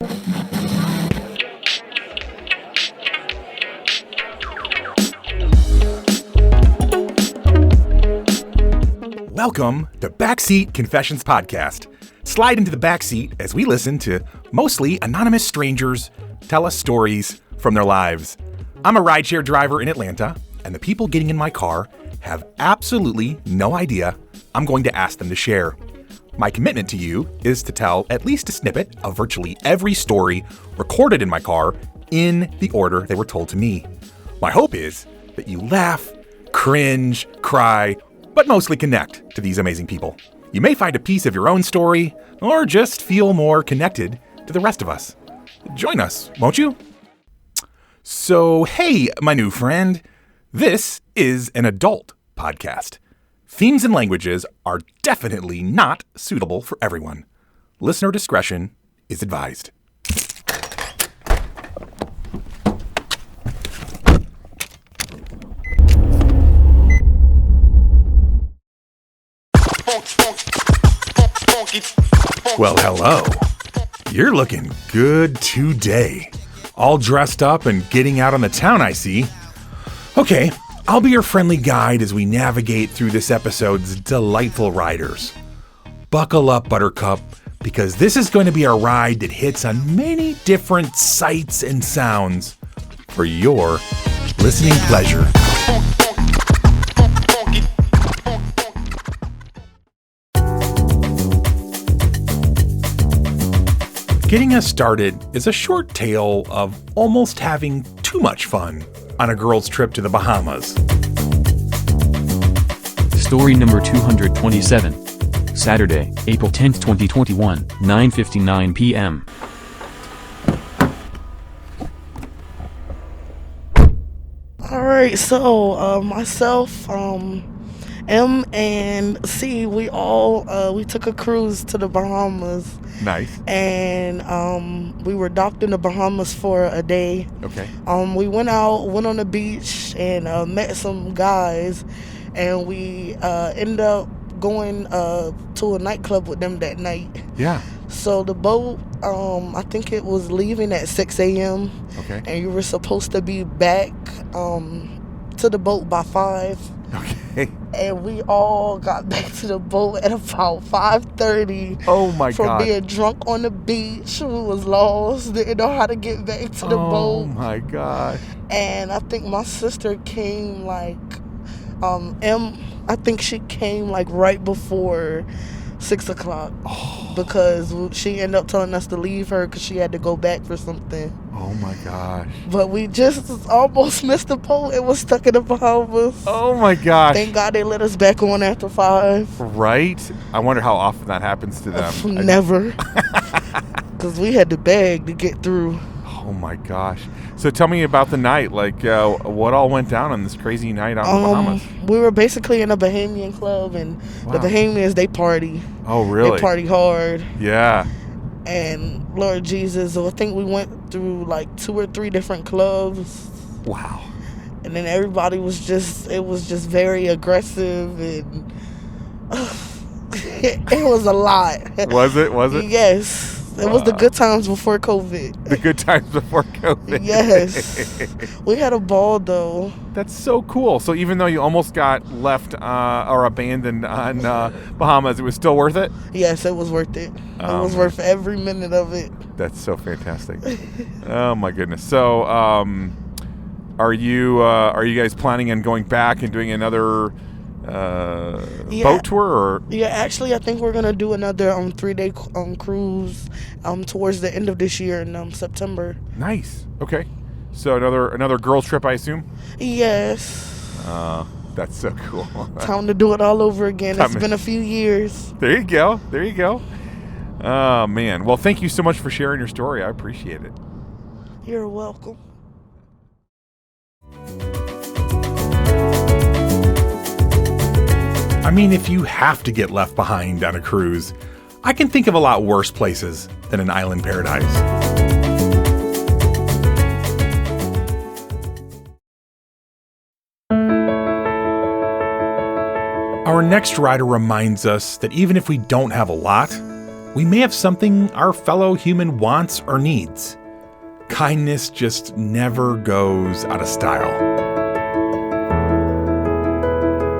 Welcome to Backseat Confessions Podcast. Slide into the backseat as we listen to mostly anonymous strangers tell us stories from their lives. I'm a rideshare driver in Atlanta, and the people getting in my car have absolutely no idea I'm going to ask them to share. My commitment to you is to tell at least a snippet of virtually every story recorded in my car in the order they were told to me. My hope is that you laugh, cringe, cry, but mostly connect to these amazing people. You may find a piece of your own story, or just feel more connected to the rest of us. Join us, won't you? So, hey, my new friend, this is an adult podcast. Themes and languages are definitely not suitable for everyone. Listener discretion is advised. Well, hello. You're looking good today. All dressed up and getting out on the town, I see. Okay, I'll be your friendly guide as we navigate through this episode's delightful riders. Buckle up, Buttercup, because this is going to be a ride that hits on many different sights and sounds for your listening pleasure. Getting us started is a short tale of almost having too much fun on a girl's trip to the Bahamas. Story number 227. Saturday, April 10th, 2021, 9:59 p.m. Alright, so myself, M and C, we took a cruise to the Bahamas. Nice. And we were docked in the Bahamas for a day. Okay. We went on the beach and met some guys, and we ended up going to a nightclub with them that night. Yeah. So the boat, I think it was leaving at 6 a.m. Okay. And you were supposed to be back to the boat by 5. Okay. And we all got back to the boat at about 5:30. Oh my God. From being drunk on the beach. We was lost. Didn't know how to get back to the boat. Oh my God. And I think my sister came I think she came right before 6 o'clock. Oh. Because she ended up telling us to leave her because she had to go back for something. Oh my gosh. But we just almost missed the boat. It was stuck in the Bahamas. Oh my gosh. Thank God they let us back on after 5. Right? I wonder how often that happens to them. Never. Because we had to beg to get through. Oh my gosh. So tell me about the night. What all went down on this crazy night out in the Bahamas? We were basically in a Bahamian club, and the Bahamians, they party. Oh, really? They party hard. Yeah. And Lord Jesus, I think we went through 2 or 3 different clubs. Wow. And then everybody was just very aggressive, and it was a lot. Was it? Yes. It was the good times before COVID. The good times before COVID. Yes. We had a ball, though. That's so cool. So even though you almost got left or abandoned on Bahamas, it was still worth it? Yes, it was worth it. It was worth every minute of it. That's so fantastic. Oh, my goodness. So are you guys planning on going back and doing another boat tour? Or? Yeah, actually, I think we're going to do another 3-day cruise towards the end of this year in September. Nice. Okay. So another girls trip, I assume? Yes. That's so cool. Time to do it all over again. It's been a few years. There you go. Oh, man. Well, thank you so much for sharing your story. I appreciate it. You're welcome. I mean, if you have to get left behind on a cruise, I can think of a lot worse places than an island paradise. Our next rider reminds us that even if we don't have a lot, we may have something our fellow human wants or needs. Kindness just never goes out of style.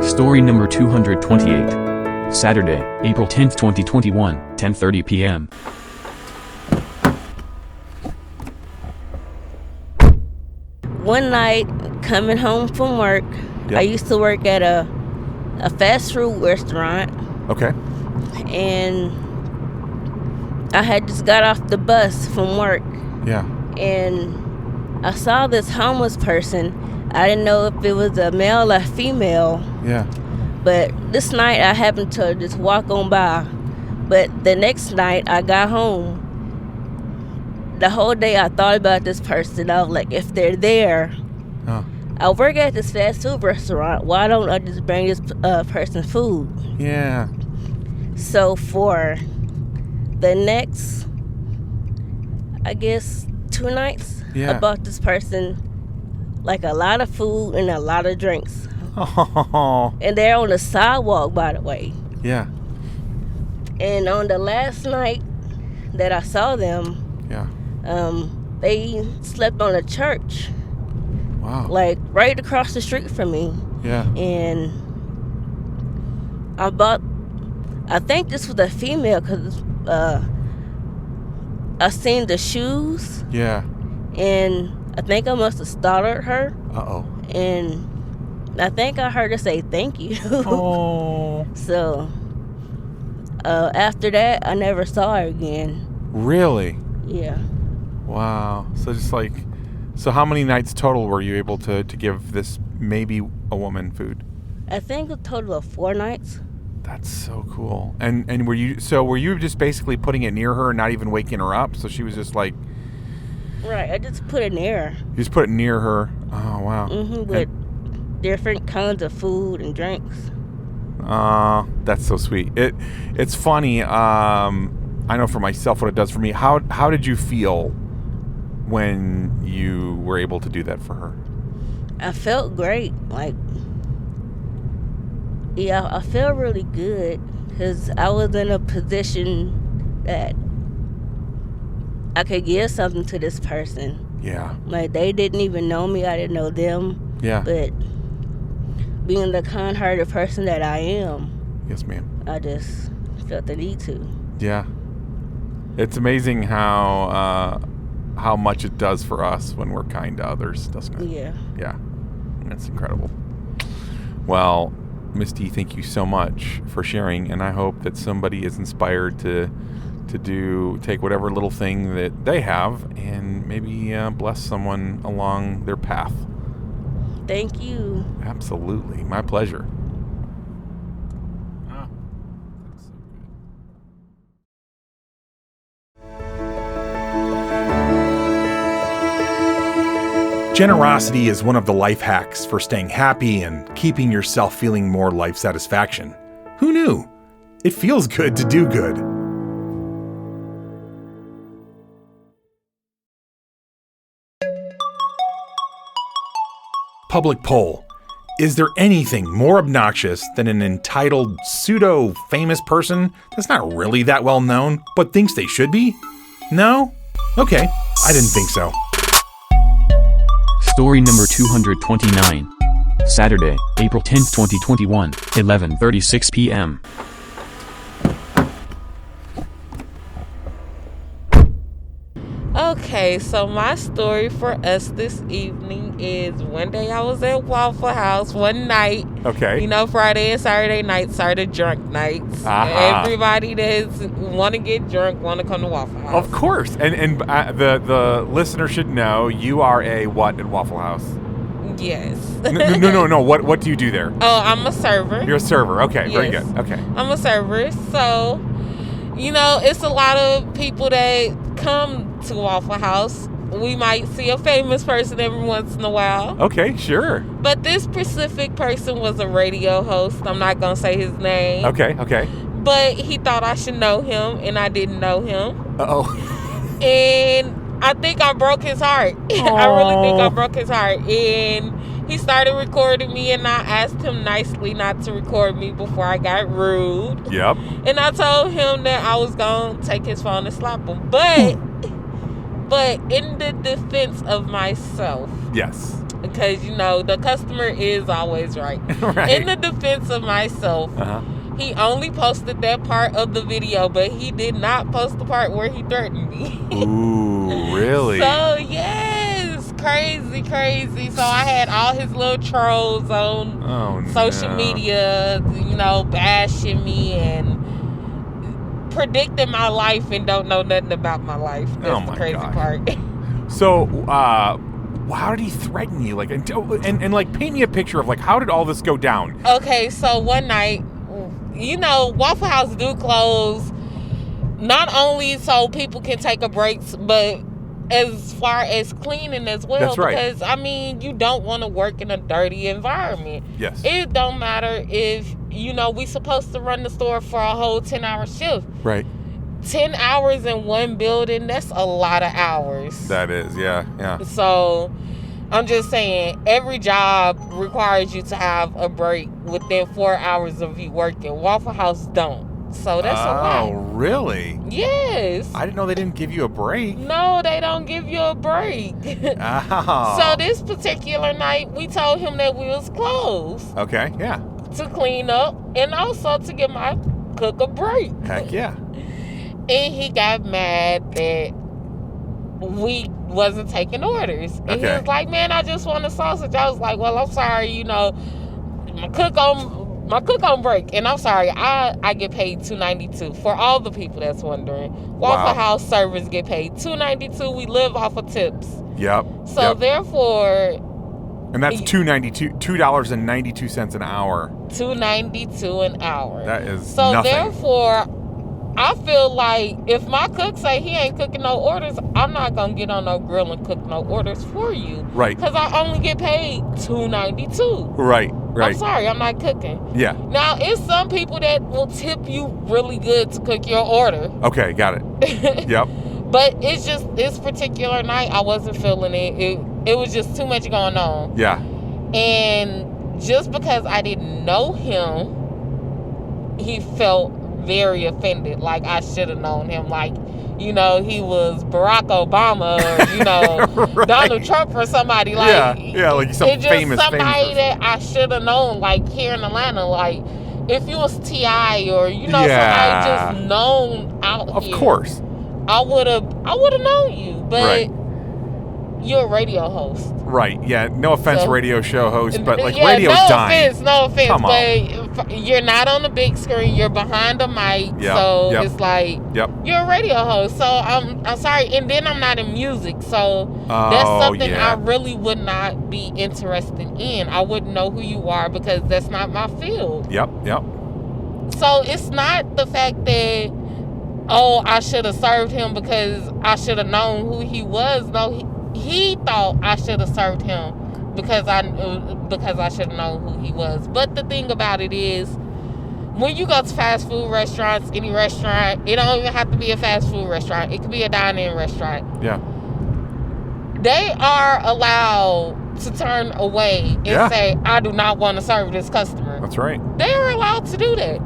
Story number 228. Saturday, April 10th, 2021, 10:30 p.m. One night, coming home from work, Yep. I used to work at a fast food restaurant, Okay. and I had just got off the bus from work, Yeah. and I saw this homeless person. I didn't know if it was a male or female, Yeah. but this night I happened to just walk on by. But the next night I got home, the whole day I thought about this person. I was like, if they're there, Oh. I work at this fast food restaurant. Why don't I just bring this person food? Yeah. So for the next, I guess, 2 nights, Yeah. I bought this person like a lot of food and a lot of drinks. Oh. And they're on the sidewalk, by the way. Yeah. And on the last night that I saw them, Yeah. they slept on a church, Wow. like right across the street from me. Yeah. And I think this was a female because I seen the shoes, Yeah. and I think I must have startled her, Uh-oh. and I think I heard her say thank you. Oh. So after that, I never saw her again. Really? Yeah. Wow. So how many nights total were you able to give this maybe a woman food? I think a total of 4 nights. That's so cool. And were you just basically putting it near her and not even waking her up? So she was just like, Right, I just put it near. you just put it near her. Oh, wow. With different kinds of food and drinks. That's so sweet. It's funny. I know for myself what it does for me. How did you feel when you were able to do that for her? I felt great. Like, yeah, I feel really good because I was in a position that I could give something to this person. Yeah. Like, they didn't even know me. I didn't know them. Yeah. But being the kind-hearted person that I am, Yes, ma'am. I just felt the need to. Yeah. It's amazing how much it does for us when we're kind to others, doesn't it? Yeah. Yeah. That's incredible. Well, Misty, thank you so much for sharing, and I hope that somebody is inspired to take whatever little thing that they have and maybe bless someone along their path. Thank you. Absolutely. My pleasure. Generosity is one of the life hacks for staying happy and keeping yourself feeling more life satisfaction. Who knew? It feels good to do good. Public poll. Is there anything more obnoxious than an entitled pseudo-famous person that's not really that well known, but thinks they should be? No? Okay, I didn't think so. Story number 229. Saturday, April 10th, 2021, 11:36 p.m. Okay, so my story for us this evening is one day I was at Waffle House one night. Okay. You know, Friday and Saturday nights are the drunk nights. Aha. Everybody that want to get drunk want to come to Waffle House. Of course. And the listener should know you are a what at Waffle House? Yes. No. What do you do there? Oh, I'm a server. You're a server. Okay, very Yes. good. Okay. I'm a server. So, you know, it's a lot of people that come to Waffle House. We might see a famous person every once in a while. Okay, sure. But this specific person was a radio host. I'm not going to say his name. Okay. But he thought I should know him, and I didn't know him. Uh-oh. And I think I broke his heart. I really think I broke his heart. And He started recording me, and I asked him nicely not to record me before I got rude. Yep. And I told him that I was going to take his phone and slap him. But in the defense of myself. Yes. Because, the customer is always right. Right. In the defense of myself, he only posted that part of the video, but he did not post the part where he threatened me. Ooh, really? So, yes, crazy. So I had all his little trolls on social media, bashing me and predicting my life and don't know nothing about my life. That's the crazy part. So, how did he threaten you? Like, and like, paint me a picture of like, how did all this go down? Okay, so one night, Waffle House do close, not only so people can take a break, but as far as cleaning as well. That's right. Because, you don't want to work in a dirty environment. Yes. It don't matter if, we supposed to run the store for a whole 10-hour shift. Right. 10 hours in one building, that's a lot of hours. That is, yeah. So, I'm just saying, every job requires you to have a break within 4 hours of you working. Waffle House don't. So, that's a lot. Oh, really? Yes. I didn't know they didn't give you a break. No, they don't give you a break. Oh. So, this particular night, we told him that we was closed. Okay, yeah. To clean up and also to give my cook a break. Heck yeah. And he got mad that we wasn't taking orders. And he was like, man, I just want a sausage. I was like, well, I'm sorry, my cook on break. And I'm sorry, I get paid $2.92. For all the people that's wondering. Waffle House servers get paid $2.92. We live off of tips. Yep. So therefore, and that's $2.92 an hour. $2.92 an hour. That is so nothing. Therefore, I feel like if my cook say he ain't cooking no orders, I'm not gonna get on no grill and cook no orders for you. Right. Because I only get paid $2.92. Right. I'm sorry, I'm not cooking. Yeah. Now, it's some people that will tip you really good to cook your order. Okay, got it. Yep. But it's just this particular night, I wasn't feeling it. It was just too much going on. Yeah. And just because I didn't know him, he felt very offended. Like I should have known him. Like, he was Barack Obama or, right. Donald Trump or somebody. Like, yeah, like some famous somebody that I should have known, like here in Atlanta. Like, if you was T.I. or, somebody just known out here. Of course. I would have known you. But you're a radio host. Right, yeah. No offense, radio show host, but like radio's no dying. No offense. Come on. But you're not on the big screen. You're behind the mic. So it's like you're a radio host. So I'm sorry. And then I'm not in music. So that's something I really would not be interested in. I wouldn't know who you are because that's not my field. Yep. So it's not the fact that, I should have served him because I should have known who he was. No, he thought I should have served him because I should have known who he was. But the thing about it is, when you go to fast food restaurants, any restaurant, it don't even have to be a fast food restaurant. It could be a dine-in restaurant. Yeah. They are allowed to turn away and say, I do not want to serve this customer. That's right. They are allowed to do that.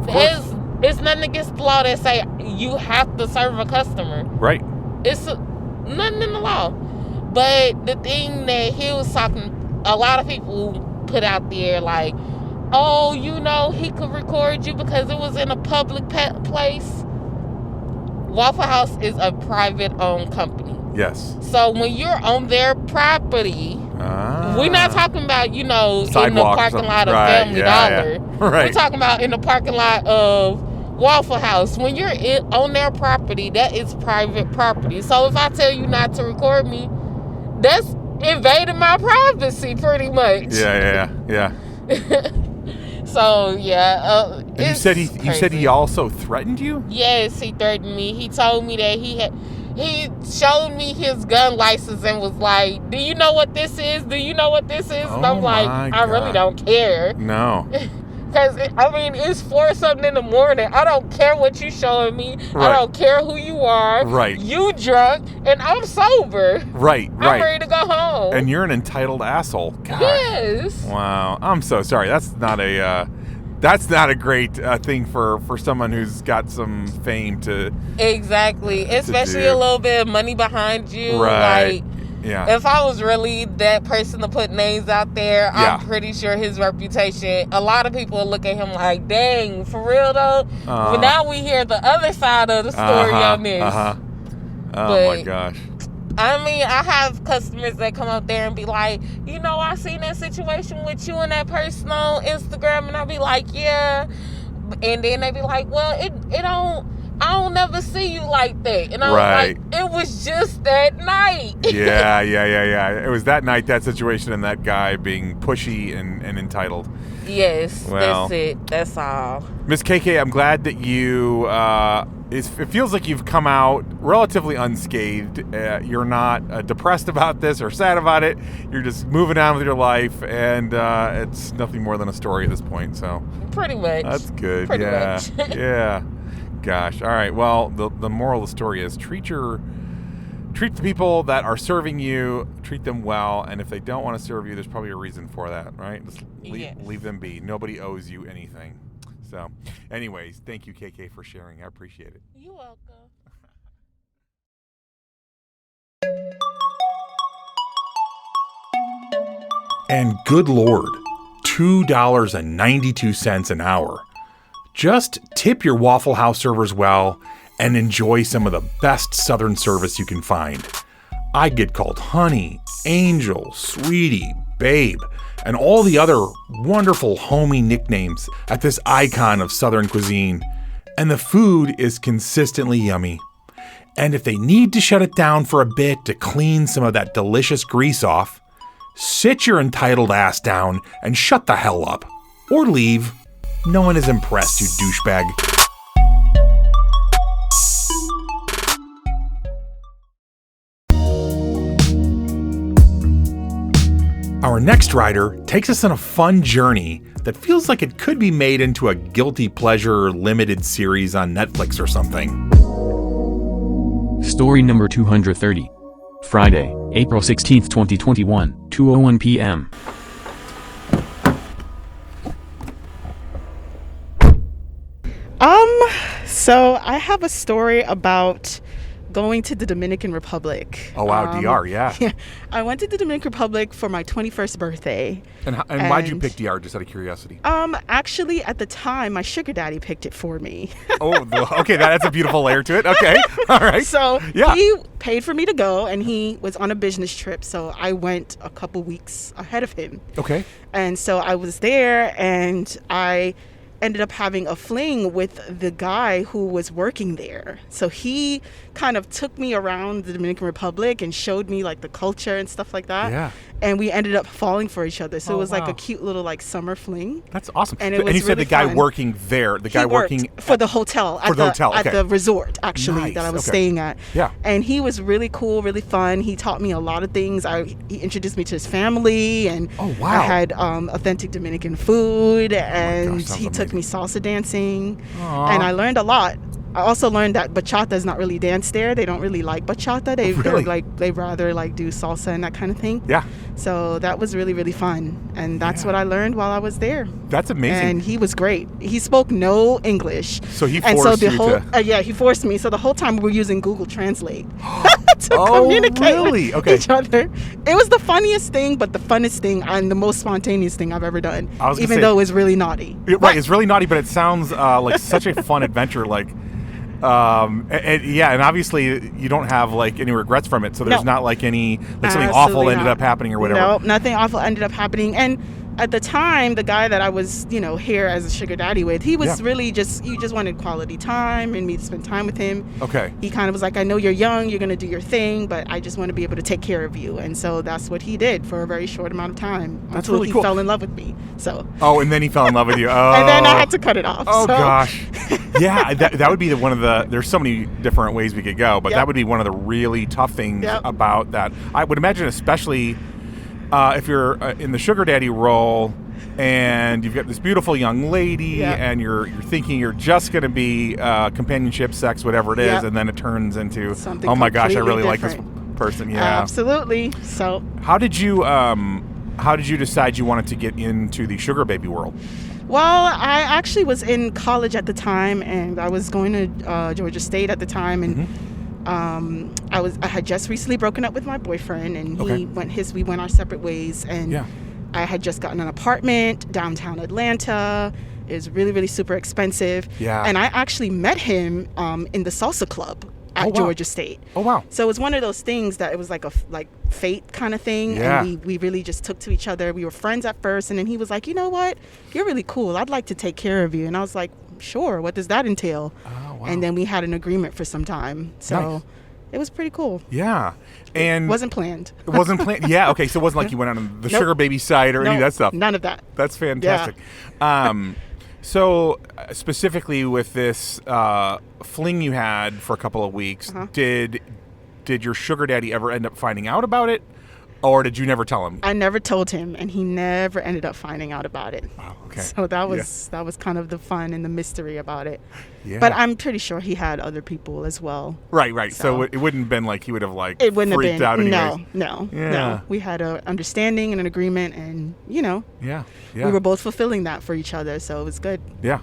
It's nothing against the law that say you have to serve a customer. Right. It's nothing in the law. But the thing that he was talking, a lot of people put out there like, he could record you because it was in a public place. Waffle House is a private-owned company. Yes. So when you're on their property, we're not talking about, in the parking lot of Family Dollar. Yeah. Right. We're talking about in the parking lot of Waffle House. When you're on their property, that is private property. So if I tell you not to record me, that's invading my privacy pretty much. Yeah. So you said he also threatened you? Yes, he threatened me. He told me that he showed me his gun license and was like, do you know what this is? Do you know what this is? And I'm like, I really don't care. No. Because, it's 4-something in the morning. I don't care what you showing me. Right. I don't care who you are. Right. You drunk, and I'm sober. Right. I'm ready to go home. And you're an entitled asshole. God. Yes. Wow. I'm so sorry. That's not a great thing for someone who's got some fame to. Exactly. Especially a little bit of money behind you. Right. Like, yeah. If I was really that person to put names out there, yeah. I'm pretty sure his reputation, a lot of people look at him like, dang, for real though? But now we hear the other side of the story on this. Oh my gosh. I have customers that come up there and be like, I seen that situation with you and that person on Instagram, and I'll be like, yeah. And then they be like, well, I don't never see you like that. And I was like, it was just that night. Yeah. It was that night, that situation, and that guy being pushy and entitled. Yes, that's it. That's all. Miss KK, I'm glad that you, it feels like you've come out relatively unscathed. You're not depressed about this or sad about it. You're just moving on with your life, and it's nothing more than a story at this point. So pretty much. That's good. Pretty much. Yeah. Gosh. All right. Well, the moral of the story is treat the people that are serving you, treat them well, and if they don't want to serve you, there's probably a reason for that, right? Just leave them be. Nobody owes you anything. So, anyways, thank you, KK, for sharing. I appreciate it. You're welcome. And good Lord, $2.92 an hour. Just tip your Waffle House servers well and enjoy some of the best Southern service you can find. I get called honey, angel, sweetie, babe, and all the other wonderful homey nicknames at this icon of Southern cuisine. And the food is consistently yummy. And if they need to shut it down for a bit to clean some of that delicious grease off, sit your entitled ass down and shut the hell up. Or leave. No one is impressed, you douchebag. Our next rider takes us on a fun journey that feels like it could be made into a guilty pleasure limited series on Netflix or something. Story number 230. Friday, April 16th, 2021, 2:01 p.m. So I have a story about going to the Dominican Republic. Oh, wow, DR, yeah. Yeah. I went to the Dominican Republic for my 21st birthday. And why'd you pick DR, just out of curiosity? Actually, at the time, my sugar daddy picked it for me. Oh, okay, that's a beautiful layer to it. Okay, all right. So he paid for me to go, and he was on a business trip, so I went a couple weeks ahead of him. Okay. And so I was there, and I ended up having a fling with the guy who was working there. So he kind of took me around the Dominican Republic and showed me like the culture and stuff like that. Yeah. And we ended up falling for each other. So it was like a cute little like summer fling. That's awesome. And it was you said really the guy fun. Working there, the guy working for the hotel at the resort actually that I was staying at. Yeah. And he was really cool, really fun. He taught me a lot of things. He introduced me to his family, and I had authentic Dominican food, and he took me salsa dancing. Aww. And I learned a lot. I also learned that bachata is not really danced there. They don't really like bachata. They rather like do salsa and that kind of thing. Yeah. So that was really, really fun. And that's what I learned while I was there. That's amazing. And he was great. He spoke no English. So he forced you to... he forced me. So the whole time we were using Google Translate to communicate with each other. It was the funniest thing, but the funnest thing and the most spontaneous thing I've ever done. Even though it was really naughty. Right, it's really naughty, but it sounds like such a fun adventure. Like... and obviously you don't have like any regrets from it, so there's not like any something awful ended up happening or whatever. No, nothing awful ended up happening. And at the time, the guy that I was, here as a sugar daddy with, he was really he just wanted quality time and me to spend time with him. Okay. He kind of was like, I know you're young, you're going to do your thing, but I just want to be able to take care of you. And so that's what he did for a very short amount of time. That's until really cool. He fell in love with me. So. Oh, and then he fell in love with you. Oh. And then I had to cut it off. Oh, gosh. Yeah, that would be one of the, there's so many different ways we could go, but that would be one of the really tough things about that. I would imagine, especially if you're in the sugar daddy role, and you've got this beautiful young lady, and you're thinking you're just going to be companionship, sex, whatever it is, and then it turns into something. Oh my gosh, I really different. like this person. Yeah, absolutely. So, how did you decide you wanted to get into the sugar baby world? Well, I actually was in college at the time, and I was going to Georgia State at the time, and I had just recently broken up with my boyfriend, and we went our separate ways, and I had just gotten an apartment downtown Atlanta. It was really, really super expensive. Yeah. And I actually met him in the salsa club at Georgia State. Oh, wow. So it was one of those things that it was like fate kind of thing. Yeah. And we really just took to each other. We were friends at first, and then he was like, you know what? You're really cool. I'd like to take care of you. And I was like, sure. What does that entail? Oh, wow. And then we had an agreement for some time. So nice. It was pretty cool. Yeah. And it wasn't planned. It wasn't planned. Yeah. Okay. So it wasn't like you went on the sugar baby site or any of that stuff. None of that. That's fantastic. Yeah. So specifically with this fling you had for a couple of weeks, did your sugar daddy ever end up finding out about it, or did you never tell him? I never told him, and he never ended up finding out about it. Oh, okay. So that was kind of the fun and the mystery about it. Yeah. But I'm pretty sure he had other people as well. Right. So it wouldn't have been like he would have it wouldn't freaked have been, out anyways. No. We had an understanding and an agreement, and Yeah. we were both fulfilling that for each other, so it was good. Yeah.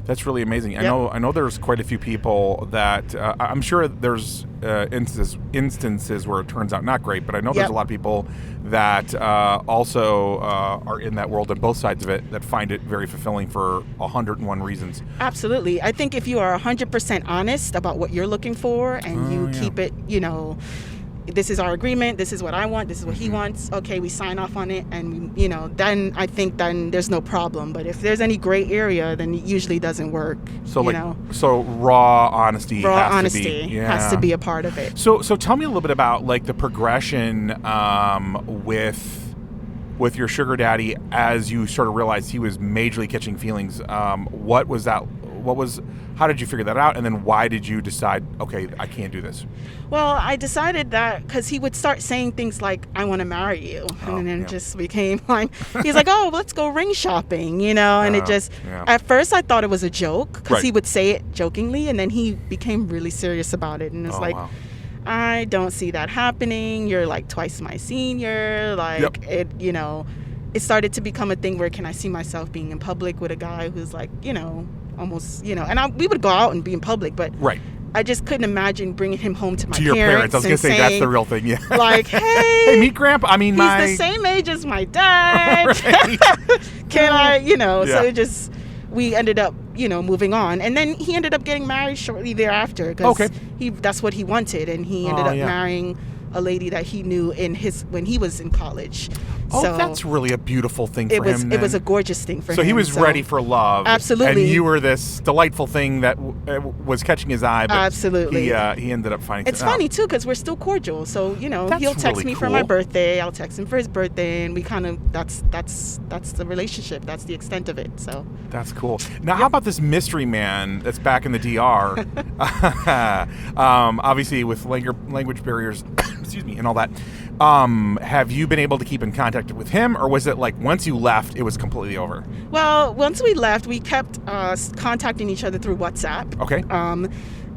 That's really amazing. Yep. I know there's quite a few people that I'm sure there's instances where it turns out not great, but I know there's a lot of people that also are in that world on both sides of it that find it very fulfilling for 101 reasons. Absolutely. I think if you are 100% honest about what you're looking for and you keep it, this is our agreement, this is what I want, this is what he wants, okay, we sign off on it, and then I think then there's no problem. But if there's any gray area, then it usually doesn't work. So so raw honesty has to be a part of it. So tell me a little bit about like the progression with your sugar daddy as you sort of realized he was majorly catching feelings. What was that? How did you figure that out? And then why did you decide, okay, I can't do this? Well, I decided that because he would start saying things like, I want to marry you. And then it just became like, he's like, oh, let's go ring shopping, and it just, at first I thought it was a joke because he would say it jokingly, and then he became really serious about it. And it's I don't see that happening. You're like twice my senior. Like it started to become a thing where can I see myself being in public with a guy who's like, almost, and we would go out and be in public, but I just couldn't imagine bringing him home to my parents. To your parents. I was going to say, that's the real thing, yeah. Like, hey, meet Grandpa. He's the same age as my dad. Can I, so it just, we ended up, moving on. And then he ended up getting married shortly thereafter because that's what he wanted. And he ended up marrying a lady that he knew when he was in college. Oh, so that's really a beautiful thing for him. Then. It was a gorgeous thing for him. So he was ready for love. Absolutely. And you were this delightful thing that was catching his eye. But absolutely. He ended up finding. It's funny too because we're still cordial. So he'll text me for my birthday. I'll text him for his birthday, and we kind of that's the relationship. That's the extent of it. So that's cool. Now, how about this mystery man that's back in the DR? Obviously, with language barriers, excuse me, and all that. Have you been able to keep in contact with him, or was it like once you left, it was completely over? Well, once we left, we kept contacting each other through WhatsApp. Okay.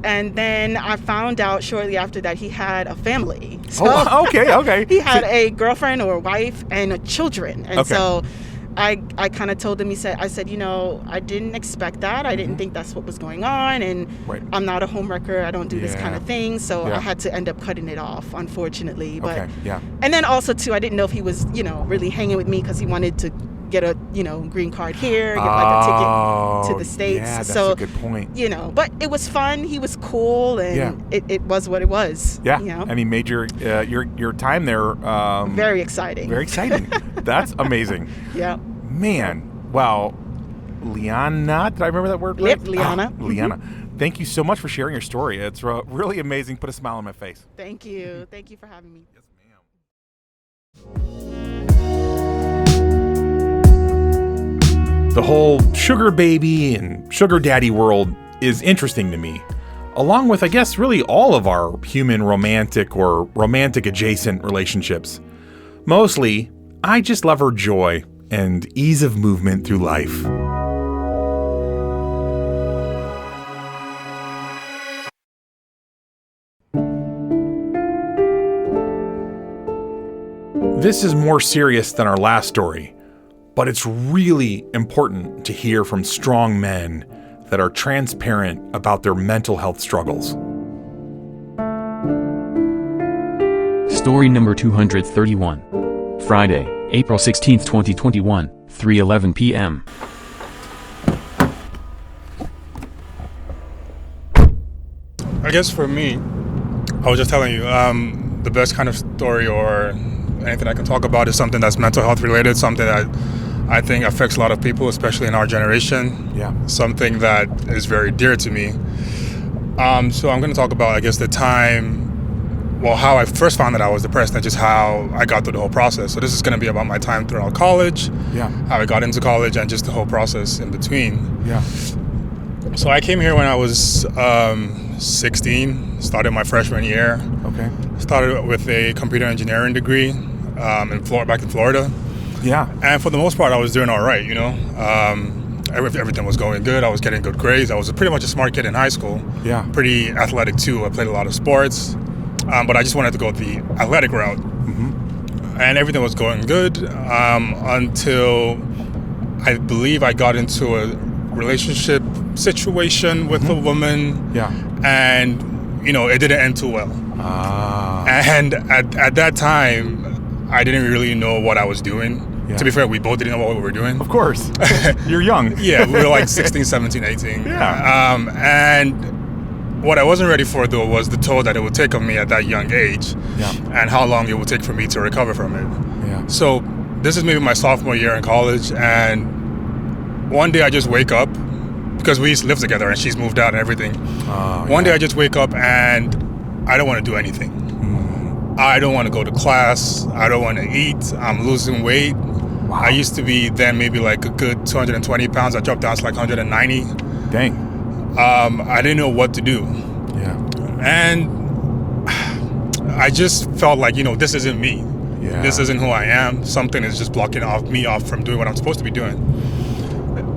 And then I found out shortly after that he had a family. So okay. He had a girlfriend or a wife and children. And so I kind of told him, I said, I didn't expect that. I didn't think that's what was going on. And I'm not a homewrecker. I don't do this kind of thing. So I had to end up cutting it off, unfortunately. But, and then also, too, I didn't know if he was, really hanging with me because he wanted to get a, green card here, get like a ticket to the States. Yeah, that's a good point. But it was fun. He was cool. And it was what it was. Yeah. And he made your time there. Very exciting. Very exciting. That's amazing. Yeah. Man, wow. Liana, did I remember that word right? Yep, Liana. Liana. Thank you so much for sharing your story. It's really amazing. Put a smile on my face. Thank you. Thank you for having me. Yes, ma'am. The whole sugar baby and sugar daddy world is interesting to me, along with, I guess, really all of our human romantic or romantic adjacent relationships. Mostly, I just love her joy and ease of movement through life. This is more serious than our last story, but it's really important to hear from strong men that are transparent about their mental health struggles. Story number 231. Friday, April 16th, 2021, 3:11 p.m. I guess for me, I was just telling you, the best kind of story or anything I can talk about is something that's mental health related, something that I think affects a lot of people, especially in our generation. Yeah. Something that is very dear to me. So I'm going to talk about, I guess, the time, well, how I first found that I was depressed and just how I got through the whole process. So this is going to be about my time throughout college, how I got into college, and just the whole process in between. Yeah. So I came here when I was 16, started my freshman year. Okay. Started with a computer engineering degree back in Florida. Yeah. And for the most part, I was doing all right, you know. Everything was going good. I was getting good grades. I was pretty much a smart kid in high school. Yeah. Pretty athletic, too. I played a lot of sports. But I just wanted to go the athletic route. Mm-hmm. And everything was going good until I believe I got into a relationship situation with a woman. Yeah. And, you know, it didn't end too well. And at that time, I didn't really know what I was doing. Yeah. To be fair, we both didn't know what we were doing. Of course. You're young. Yeah, we were like 16, 17, 18. Yeah. And what I wasn't ready for, though, was the toll that it would take on me at that young age. Yeah. And how long it would take for me to recover from it. Yeah. So this is maybe my sophomore year in college, and one day I just wake up, because we used to live together and she's moved out and everything. One day I just wake up and I don't want to do anything. I don't want to go to class. I don't want to eat. I'm losing weight. Wow. I used to be then maybe like a good 220 pounds. I dropped down to like 190. Dang. I didn't know what to do. Yeah. And I just felt like, you know, this isn't me. Yeah. This isn't who I am. Something is just blocking me off from doing what I'm supposed to be doing.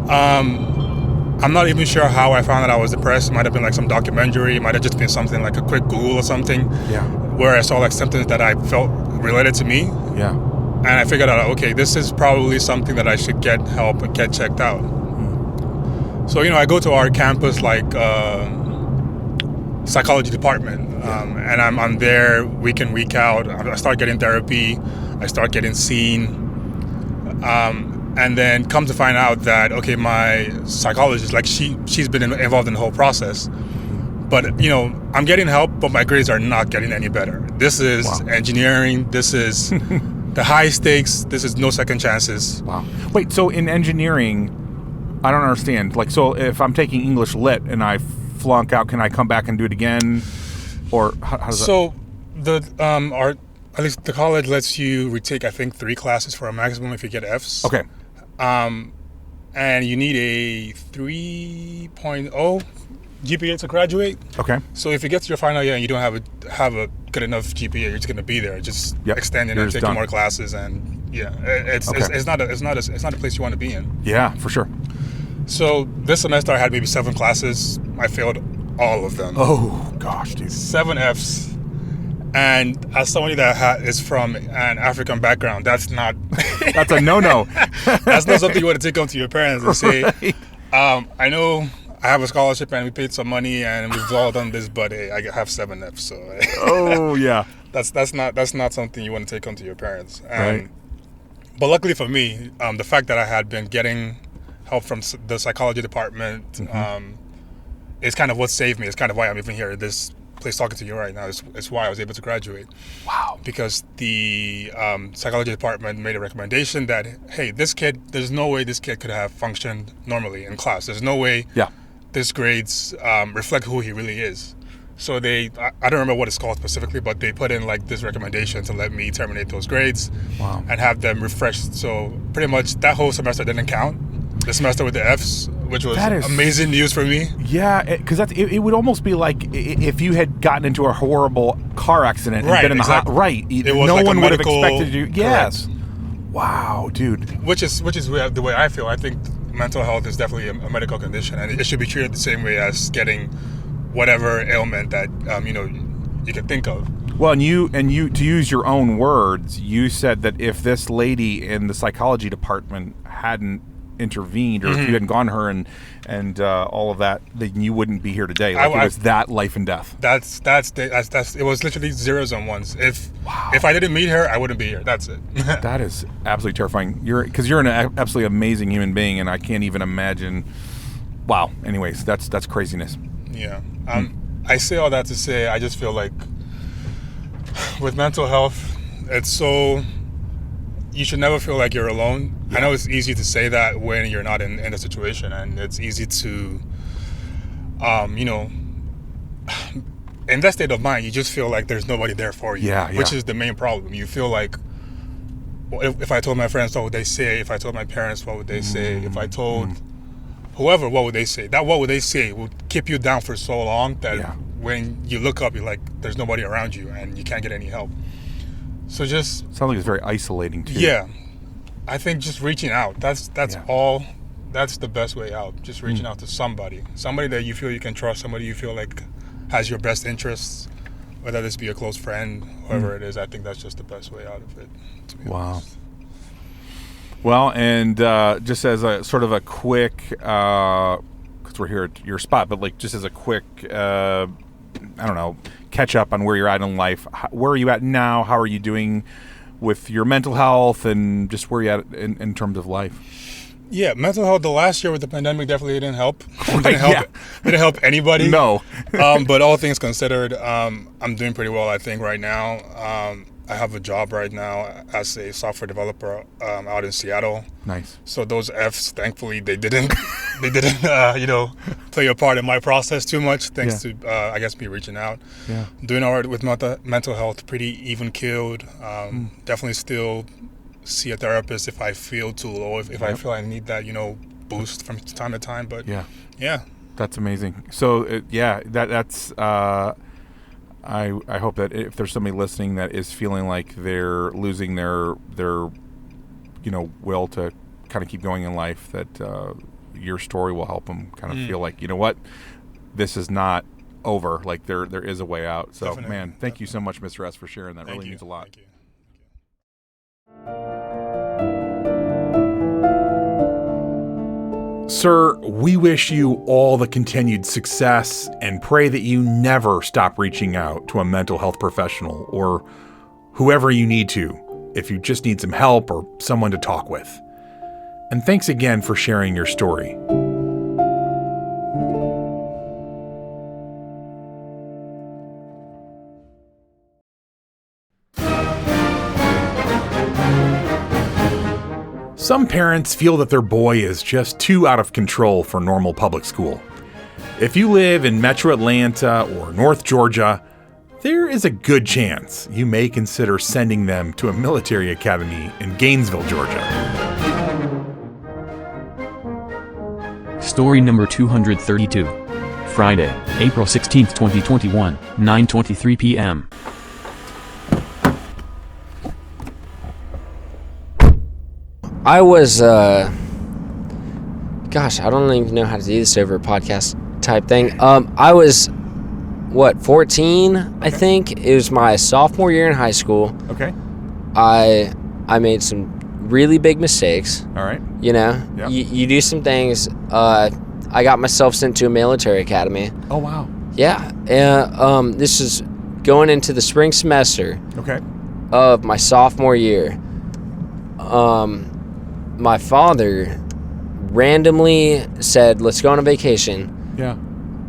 I'm not even sure how I found that I was depressed. It might have been like some documentary. It might have just been something like a quick Google or something. Yeah. Where I saw like something that I felt related to me. Yeah. And I figured out, okay, this is probably something that I should get help and get checked out. So, you know, I go to our campus like psychology department. And I'm there week in, week out. I start getting therapy. I start getting seen. And then come to find out that, okay, my psychologist, like she's been involved in the whole process. But, you know, I'm getting help, but my grades are not getting any better. This is engineering. This is the high stakes. This is no second chances. Wow. Wait, so in engineering, I don't understand. Like, so if I'm taking English Lit and I flunk out, can I come back and do it again? Or how does that? So at least the college lets you retake, I think, 3 classes for a maximum if you get Fs. Okay. And you need a 3.0 GPA to graduate. Okay. So if you get to your final year and you don't have a good enough GPA, you're just going to be there, just extending and taking more classes, and it's not a place you want to be in. Yeah, for sure. So this semester I had maybe 7 classes. I failed all of them. Oh gosh, dude. 7 Fs. And as somebody that is from an African background, that's not... That's a no-no. That's not something you want to take home to your parents and say, I know I have a scholarship and we paid some money and we've all done this, but hey, I have 7 Fs. So oh, yeah. That's not something you want to take home to your parents. Right. But luckily for me, the fact that I had been getting help from the psychology department is kind of what saved me. It's kind of why I'm even here at this place talking to you right now. It's why I was able to graduate. Wow. Because the psychology department made a recommendation that, hey, there's no way this kid could have functioned normally in class. There's no way this grades reflect who he really is. So I don't remember what it's called specifically, but they put in like this recommendation to let me terminate those grades and have them refreshed. So pretty much that whole semester didn't count. The semester with the Fs, which was amazing news for me. Yeah, because it would almost be like if you had gotten into a horrible car accident and been in the exactly. no like one would have expected you. Yes. Wow, dude. Which is the way I feel. I think mental health is definitely a medical condition, and it should be treated the same way as getting whatever ailment that you can think of. Well, and you to use your own words, you said that if this lady in the psychology department hadn't intervened, or if you hadn't gone to her and all of that, then you wouldn't be here today. Like, it was that life and death. That's it was literally zeros and ones. If I didn't meet her, I wouldn't be here. That's it. That is absolutely terrifying. You're an absolutely amazing human being, and I can't even imagine. Wow. Anyways, that's craziness. Yeah. I say all that to say I just feel like with mental health, it's so. You should never feel like you're alone. Yeah. I know it's easy to say that when you're not in a situation, and it's easy to, in that state of mind, you just feel like there's nobody there for you, which is the main problem. You feel like, well, if I told my friends, what would they say? If I told my parents, what would they say? If I told whoever, what would they say? That what would they say would keep you down for so long that when you look up, you're like, there's nobody around you, and you can't get any help. So just sounds like it's very isolating too. Yeah, I think just reaching out. That's all. That's the best way out. Just reaching out to somebody that you feel you can trust, somebody you feel like has your best interests, whether this be a close friend, whoever it is. I think that's just the best way out of it. To be honest. Well, and just as a sort of a quick, because we're here at your spot, but like just as a quick, I don't know, catch up on where you're at in life. Where are you at now? How are you doing with your mental health, and just where are you at in terms of life? Yeah, mental health. The last year with the pandemic definitely didn't help. Didn't help anybody. No. But all things considered, I'm doing pretty well, I think, right now. I have a job right now as a software developer out in Seattle. Nice. So those Fs, thankfully, they didn't play a part in my process too much. Thanks to I guess me reaching out. Yeah. Doing all right with mental health, pretty even keeled. Definitely still see a therapist if I feel too low, if I feel I need that boost from time to time. But yeah. That's amazing. So that's. I hope that if there's somebody listening that is feeling like they're losing their will to kind of keep going in life, that your story will help them kind of feel like, what, this is not over. Like there is a way out. So definitely, thank you so much, Mr. S, for sharing that. Really means a lot. Thank you. Sir, we wish you all the continued success and pray that you never stop reaching out to a mental health professional or whoever you need to, if you just need some help or someone to talk with. And thanks again for sharing your story. Some parents feel that their boy is just too out of control for normal public school. If you live in Metro Atlanta or North Georgia, there is a good chance you may consider sending them to a military academy in Gainesville, Georgia. Story number 232. Friday, April 16th, 2021, 9:23 p.m. I was, I don't even know how to do this over a podcast type thing. I was, 14, I think. It was my sophomore year in high school. Okay. I made some really big mistakes. All right. Yep. You do some things. I got myself sent to a military academy. Oh, wow. Yeah. This is going into the spring semester. Okay. Of my sophomore year. My father randomly said, let's go on a vacation. Yeah.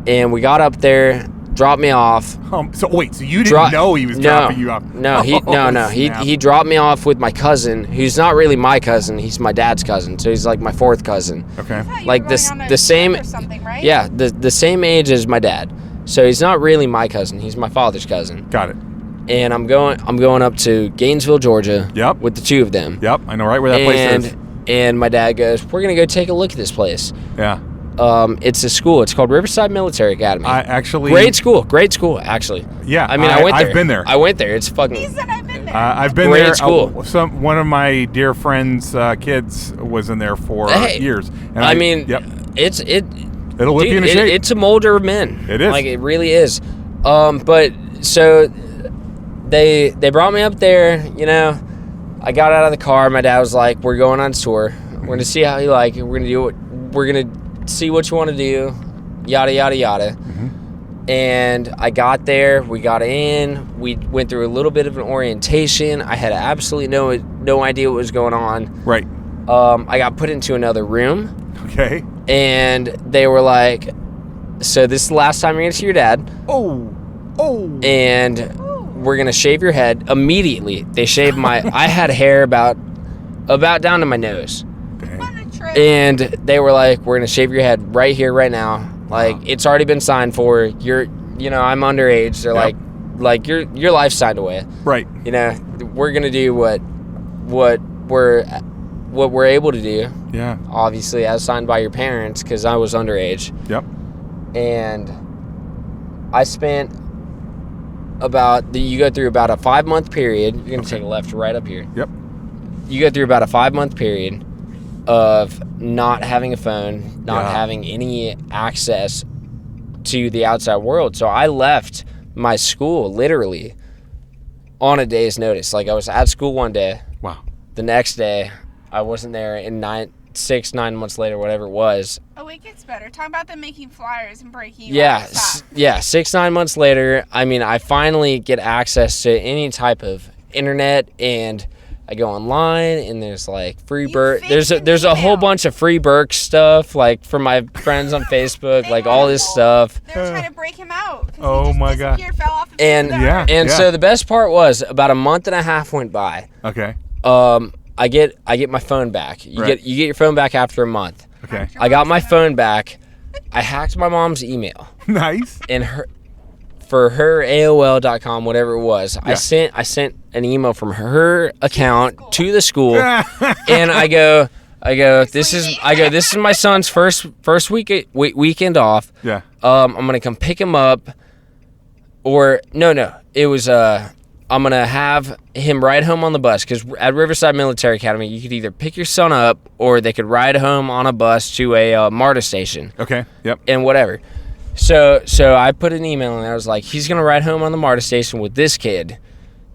And we got up there, dropped me off. So you didn't know he was dropping you off? No, he dropped me off with my cousin, who's not really my cousin. He's my dad's cousin. So he's like my fourth cousin. Okay. Like the same or something, right? Yeah, the same age as my dad. So he's not really my cousin. He's my father's cousin. Got it. And I'm going up to Gainesville, Georgia. Yep. With the two of them. Yep, I know right where that place is. And my dad goes, we're going to go take a look at this place. Yeah. It's a school. It's called Riverside Military Academy. Great school, actually. Yeah, I mean, I went there. I've been there. I went there. It's fucking. He said I've been there. I've been Great there. School. One of my dear friends' kids was in there for years. And yep. It'll whip you into shape. It's a molder of men. It is. Like, it really is. But so they brought me up there. You know, I got out of the car. My dad was like, "We're going on tour. We're going to see how you like it. We're going to see what you want to do. Yada yada yada." Mm-hmm. And I got there. We got in. We went through a little bit of an orientation. I had absolutely no idea what was going on. Right. I got put into another room. Okay. And they were like, "So this is the last time you're going to see your dad. Oh. And we're going to shave your head." Immediately, they shaved I had hair about down to my nose. And they were like, "We're going to shave your head right here, right now. Like, it's already been signed for. I'm underage." They're like your life's signed away. Right. You know, we're going to do what we're able to do. Yeah. Obviously, as signed by your parents, because I was underage. Yep. And I spent you go through about a 5-month period. You're going to take a left right up here. Yep. You go through about a 5-month period of not having a phone, not having any access to the outside world. So I left my school literally on a day's notice. Like, I was at school one day. Wow. The next day, I wasn't there, and 9 months later, whatever it was. Oh, it gets better. Talk about them making flyers and breaking you Yeah, out. yeah. 9 months later, I mean, I finally get access to any type of internet, and I go online, and there's like free Burke. There's a whole bunch of free Burke stuff, like for my friends on Facebook, like all this stuff. They were trying to break him out. Oh my God! Fell off the face of the earth. So the best part was about a month and a half went by. Okay. I get my phone back. You get your phone back after a month. Okay. I got my phone back. I hacked my mom's email. Nice. And for her AOL.com, whatever it was, Yeah. I sent an email from her account to the school, and I go, this is my son's first weekend off. Yeah. I'm gonna come pick him up, or no, it was I'm gonna have him ride home on the bus, because at Riverside Military Academy, you could either pick your son up or they could ride home on a bus to a MARTA station. Okay. Yep. And whatever. So I put an email in there. I was like, he's gonna ride home on the MARTA station with this kid,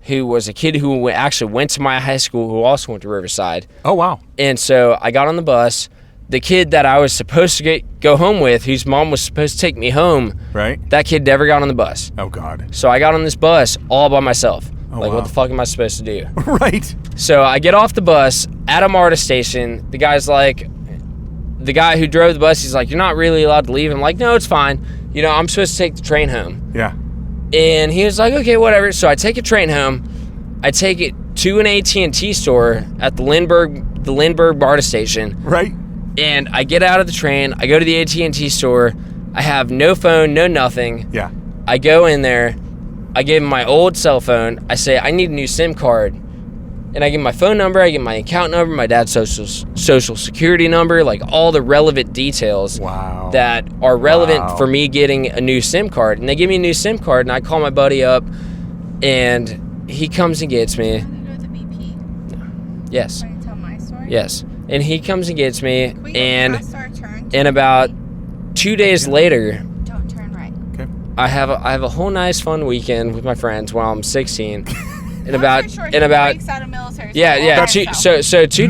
who was a kid who actually went to my high school, who also went to Riverside. Oh wow. And so I got on the bus. The kid that I was supposed to go home with, whose mom was supposed to take me home, right? That kid never got on the bus. Oh God. So I got on this bus all by myself. Oh, like, wow. what the fuck am I supposed to do? Right. So I get off the bus at a MARTA station. The guy's like, the guy who drove the bus, he's like, "You're not really allowed to leave." I'm like, "No, it's fine. You know, I'm supposed to take the train home." Yeah. And he was like, "Okay, whatever." So I take a train home. I take it to an AT&T store at the Lindbergh MARTA station. Right. And I get out of the train. I go to the AT&T store. I have no phone, no nothing. Yeah. I go in there. I give him my old cell phone. I say, "I need a new SIM card." And I give him my phone number. I give him my account number, my dad's social security number, like all the relevant details that are relevant for me getting a new SIM card. And they give me a new SIM card, and I call my buddy up, and he comes and gets me. Yes. Want to tell my story? Yes. And he comes and gets me, Can we go and past our turn? and about 2 days later, Don't turn right. Okay. I have a whole nice fun weekend with my friends while I'm 16. And Long story short, he breaks out of military school all by himself. So 2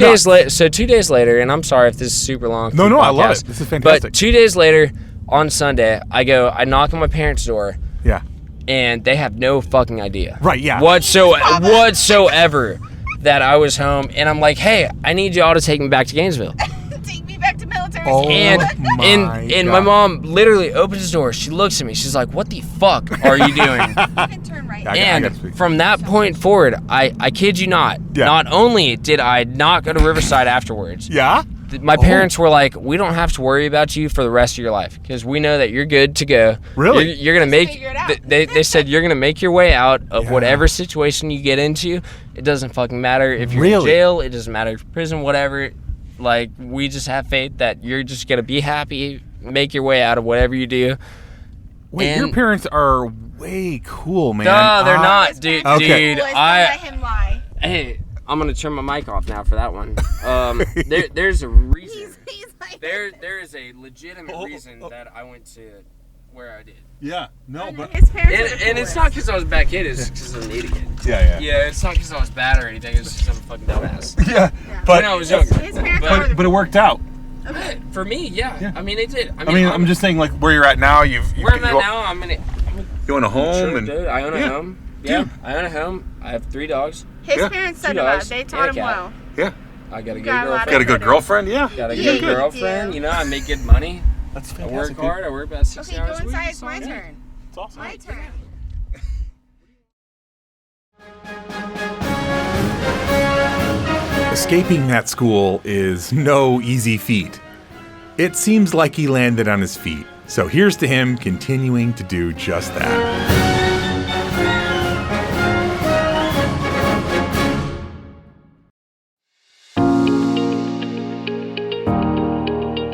days later, and I'm sorry if this is super long. No, I love it. This is fantastic. But 2 days later, on Sunday, I knock on my parents' door. Yeah. And they have no fucking idea. Right. Yeah. Whatsoever that I was home, and I'm like, "Hey, I need y'all to take me back to Gainesville." Take me back to military Oh, school. And my mom literally opens the door. She looks at me. She's like, "What the fuck are you doing?" You can turn right. And from that point forward, I kid you not, not only did I not go to Riverside afterwards, my parents were like, "We don't have to worry about you for the rest of your life, because we know that you're good to go. Really? You're gonna make." They said you're gonna make your way out of whatever situation you get into. It doesn't fucking matter if you're in jail. It doesn't matter if you're in prison, whatever. Like, we just have faith that you're just gonna be happy, make your way out of whatever you do. Wait, your parents are way cool, man. No, they're not, dude. Okay. Dude, Let him lie. Hey, I'm gonna turn my mic off now for that one. There's a reason. He's like, There is a legitimate reason that I went to where I did. Yeah, no, but his parents And it's not because I was a bad kid. It's because I'm an idiot. yeah. Yeah, it's not because I was bad or anything. It's just I'm a fucking dumbass. Yeah, When I was younger. his parents but it worked out. But for me, yeah. I mean, it did. I mean, I'm just saying, like, where you're at now, where I'm at now, you own a home, sure, and dude, I own a home. Yeah, I own a home. I have 3 dogs. His parents set him up. They taught him well. Yeah. I got a good Got a lot girlfriend. Got a good girlfriend, yeah. Got a good girlfriend. You know, I make good money. That's I fantastic. work hard. I work about 6 Okay, hours go a week. inside. It's my turn. It's awesome. My turn. Escaping that school is no easy feat. It seems like he landed on his feet, so here's to him continuing to do just that.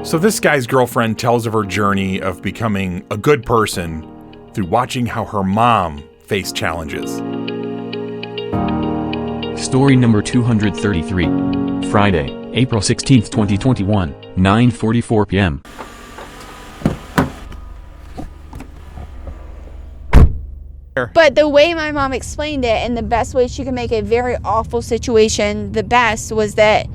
So this guy's girlfriend tells of her journey of becoming a good person through watching how her mom faced challenges. Story number 233. Friday, April 16th, 2021, 9:44 p.m. But the way my mom explained it, and the best way she could make a very awful situation the best, was that,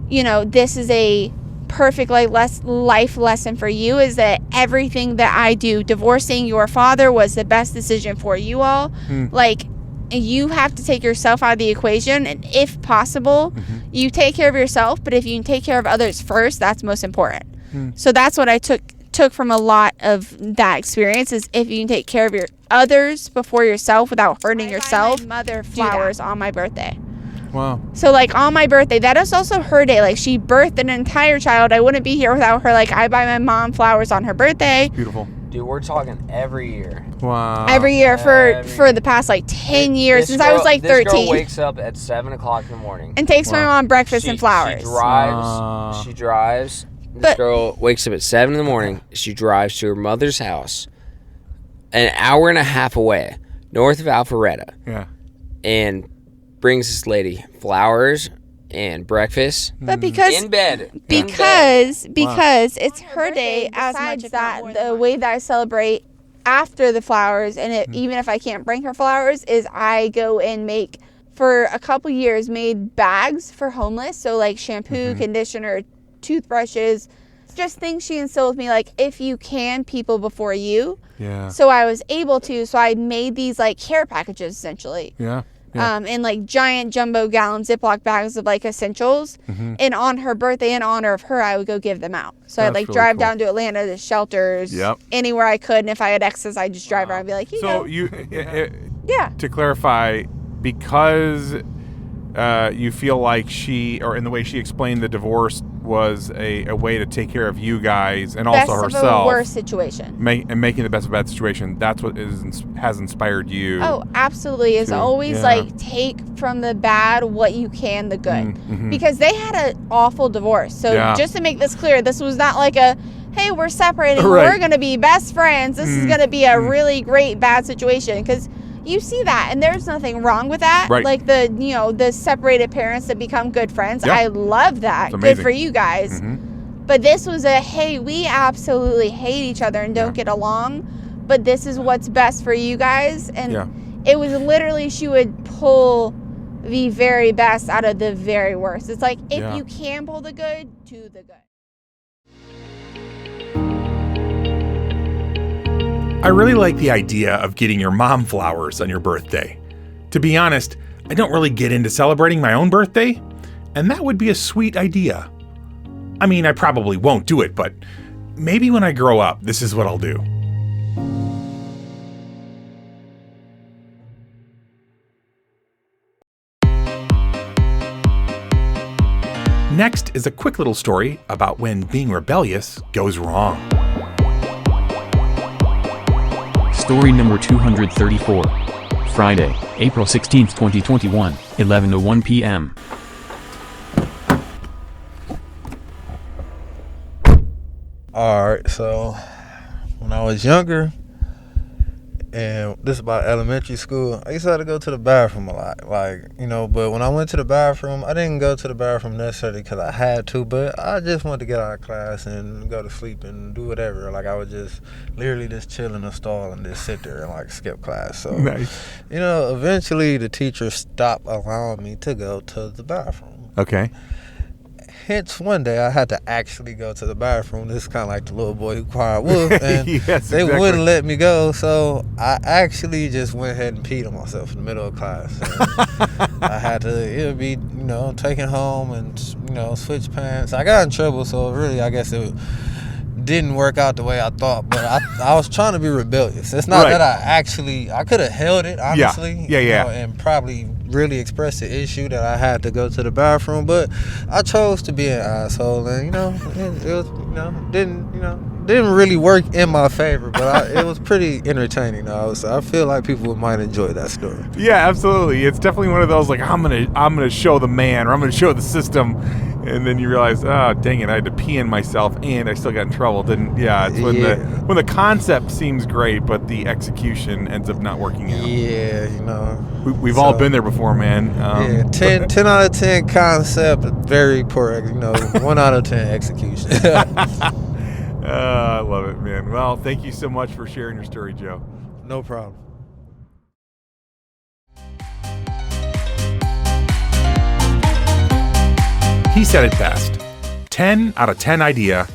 this is a perfect life lesson for you, is that everything that I do, divorcing your father was the best decision for you all. You have to take yourself out of the equation, and if possible, you take care of yourself, but if you can take care of others first, that's most important. So that's what I took from a lot of that experience, is if you can take care of your others before yourself without hurting yourself. My mother flowers on my birthday. Wow. So on my birthday, that is also her day. She birthed an entire child. I wouldn't be here without her. I buy my mom flowers on her birthday. Beautiful. Dude, we're talking every year. Wow. Every year for the past 10 years, since I was 13. This girl wakes up at 7 o'clock in the morning. And takes my mom breakfast and flowers. She drives. This girl wakes up at 7 in the morning. She drives to her mother's house, an hour and a half away, north of Alpharetta. Yeah. And brings this lady flowers and breakfast. But because in bed. Because it's her day. As much as that, the way that I celebrate after the flowers, and even if I can't bring her flowers, is I go and make, for a couple years, made bags for homeless. So shampoo, conditioner, toothbrushes, just things she instilled with me, if you can, people before you. Yeah. So I was able to. So I made these care packages essentially. Yeah. In giant jumbo gallon Ziploc bags of essentials. And on her birthday, in honor of her, I would go give them out. So I'd really drive cool. down to Atlanta to shelters, anywhere I could. And if I had excess, I'd just drive around and be like, So yeah. To clarify, because you feel like she, or in the way she explained the divorce, was a way to take care of you guys and also herself. Best of a worse situation. Making the best of a bad situation. That's what has inspired you. Oh, absolutely. It's always take from the bad what you can, the good. Because they had an awful divorce. So just to make this clear, this was not hey, we're separating, we're going to be best friends. This is going to be a really great bad situation. Because you see that, and there's nothing wrong with that. Right. The separated parents that become good friends. I love that. Good for you guys. But this was hey, we absolutely hate each other and don't get along, but this is what's best for you guys. And it was literally, she would pull the very best out of the very worst. It's if you can pull the good, to the good. I really like the idea of getting your mom flowers on your birthday. To be honest, I don't really get into celebrating my own birthday, and that would be a sweet idea. I mean, I probably won't do it, but maybe when I grow up, this is what I'll do. Next is a quick little story about when being rebellious goes wrong. Story number 234. Friday, April 16th, 2021, 11:01 p.m. All right, so when I was younger, and this is about elementary school, I used to have to go to the bathroom a lot, but when I went to the bathroom, I didn't go to the bathroom necessarily because I had to, but I just wanted to get out of class and go to sleep and do whatever. Like, I would just literally just chill in the stall and just sit there and like skip class. So, nice. Eventually the teacher stopped allowing me to go to the bathroom. Okay. Hence, one day I had to actually go to the bathroom. This is kind of like the little boy who cried wolf, and yes, they exactly. wouldn't let me go. So I actually just went ahead and peed on myself in the middle of class. I had to be, taken home and, switch pants. I got in trouble, so really, I guess it didn't work out the way I thought. But I was trying to be rebellious. It's not that I could have held it, honestly. Yeah. And probably really expressed the issue that I had to go to the bathroom, but I chose to be an asshole, and it was didn't really work in my favor, but it was pretty entertaining. I feel like people might enjoy that story. Yeah, absolutely. It's definitely one of those like I'm gonna show the man, or I'm gonna show the system, and then you realize, oh dang it, I had to pee in myself and I still got in trouble. It's when the concept seems great, but the execution ends up not working out. Yeah, we've all been there before, man. 10 out of 10 concept, very poor. 1 out of 10 execution. I love it, man. Well, thank you so much for sharing your story, Joe. No problem. He said it best. 10 out of 10 idea,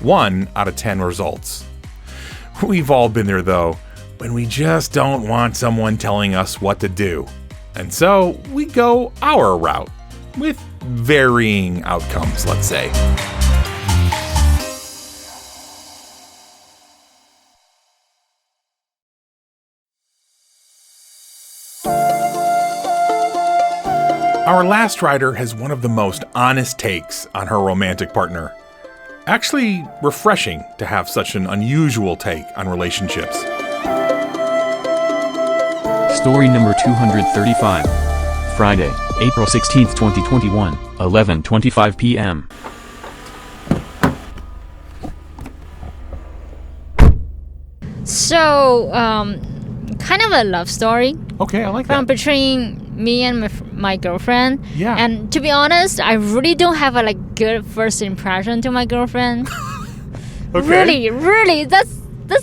1 out of 10 results. We've all been there, though, when we just don't want someone telling us what to do. And so we go our route, with varying outcomes, let's say. Our last writer has one of the most honest takes on her romantic partner. Actually, refreshing to have such an unusual take on relationships. Story number 235. Friday, April 16th, 2021, 11:25 p.m. So, kind of a love story. Okay, I like that. Between me and my girlfriend. Yeah. And to be honest, I really don't have a good first impression to my girlfriend. Okay. Really, that's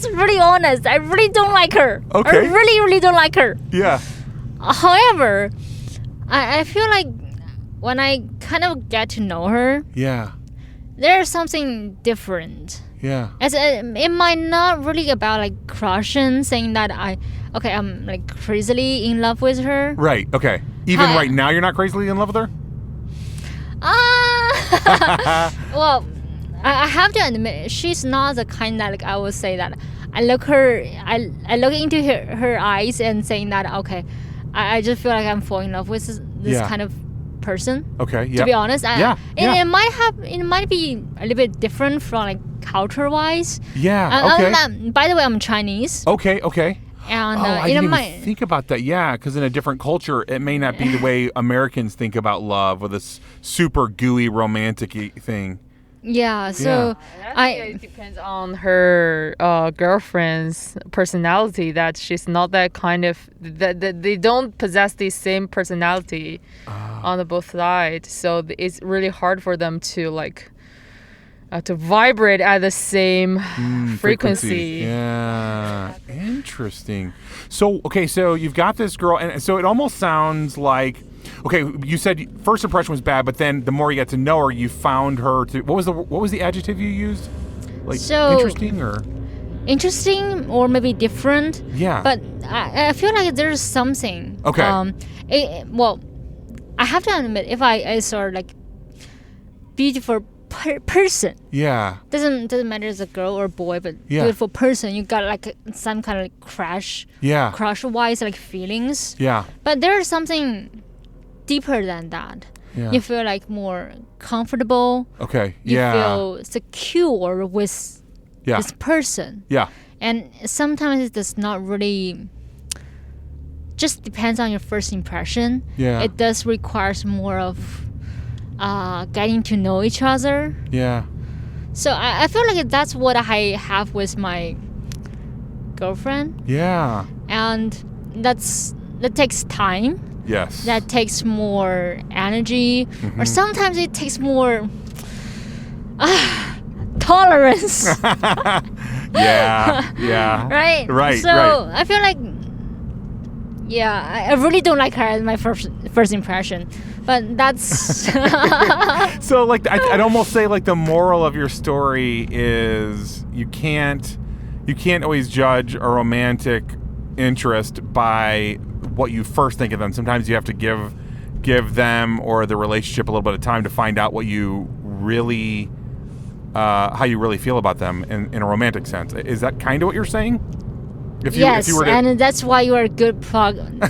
really honest. I really don't like her. Okay. I really don't like her. Yeah. However, I feel like when I kind of get to know her, yeah, there's something different. Yeah. It might not really about crushing, saying that I'm crazily in love with her. Right. Okay. Even right now, you're not crazily in love with her? Well, I have to admit, she's not the kind that I would say that I look into her eyes and saying that I just feel like I'm falling in love with this kind of person. Okay. Yeah. To be honest, it might be a little bit different from culture wise. Yeah. Okay. By the way, I'm Chinese. Okay. And I didn't even think about that. Yeah, because in a different culture, it may not be the way Americans think about love, or this super gooey romantic thing. Yeah, so it depends on her girlfriend's personality. That she's not that kind of that they don't possess the same personality on the both sides. So it's really hard for them to to vibrate at the same frequency. Yeah, interesting. So so you've got this girl, and so it almost sounds like. Okay, you said first impression was bad, but then the more you got to know her, you found her to. What was the adjective you used? Interesting or maybe different. Yeah. But I feel like there's something. Okay. I have to admit, if I saw beautiful person. Yeah. Doesn't matter if it's a girl or a boy, but beautiful person. You got some kind of crush. Yeah. Crush wise feelings. Yeah. But there's something deeper than that. Yeah. You feel more comfortable. Okay. You feel secure with this person. Yeah. And sometimes it does not really just depends on your first impression. Yeah. It does requires more of getting to know each other. Yeah. So I feel like that's what I have with my girlfriend. Yeah. And that takes time. Yes. That takes more energy, or sometimes it takes more tolerance. Yeah. Right. So I feel like, I really don't like her as my first impression, but that's. So like I'd almost say like the moral of your story is you can't always judge a romantic interest by what you first think of them. Sometimes you have to give them or the relationship a little bit of time to find out what you really how you really feel about them in a romantic sense. Is that kind of what you're saying? If you were to... and that's why you are a good podcast.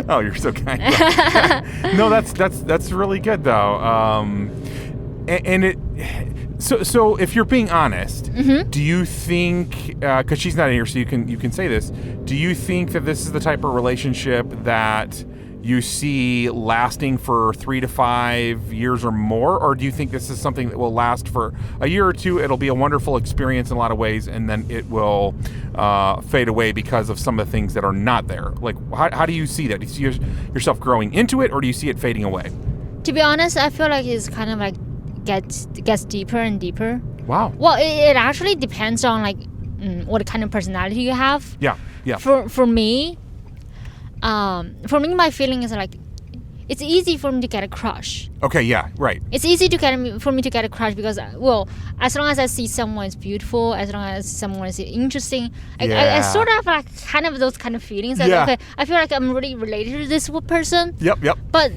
Oh, you're so kind. No, that's really good though. And it. So if you're being honest, do you think? Because she's not here, so you can say this. Do you think that this is the type of relationship that you see lasting for 3 to 5 years or more, or do you think this is something that will last for a year or two? It'll be a wonderful experience in a lot of ways, and then it will fade away because of some of the things that are not there. Like, how do you see that? Do you see yourself growing into it, or do you see it fading away? To be honest, I feel like it's kind of like gets deeper and deeper. Wow. Well, it actually depends on like what kind of personality you have. Yeah. For me, my feeling is like it's easy for me to get a crush. Okay, yeah, right. It's easy for me to get a crush because, well, as long as I see someone is beautiful, as long as someone is interesting, I sort of like kind of those kind of feelings. Like, okay, I feel like I'm really related to this person. Yep. But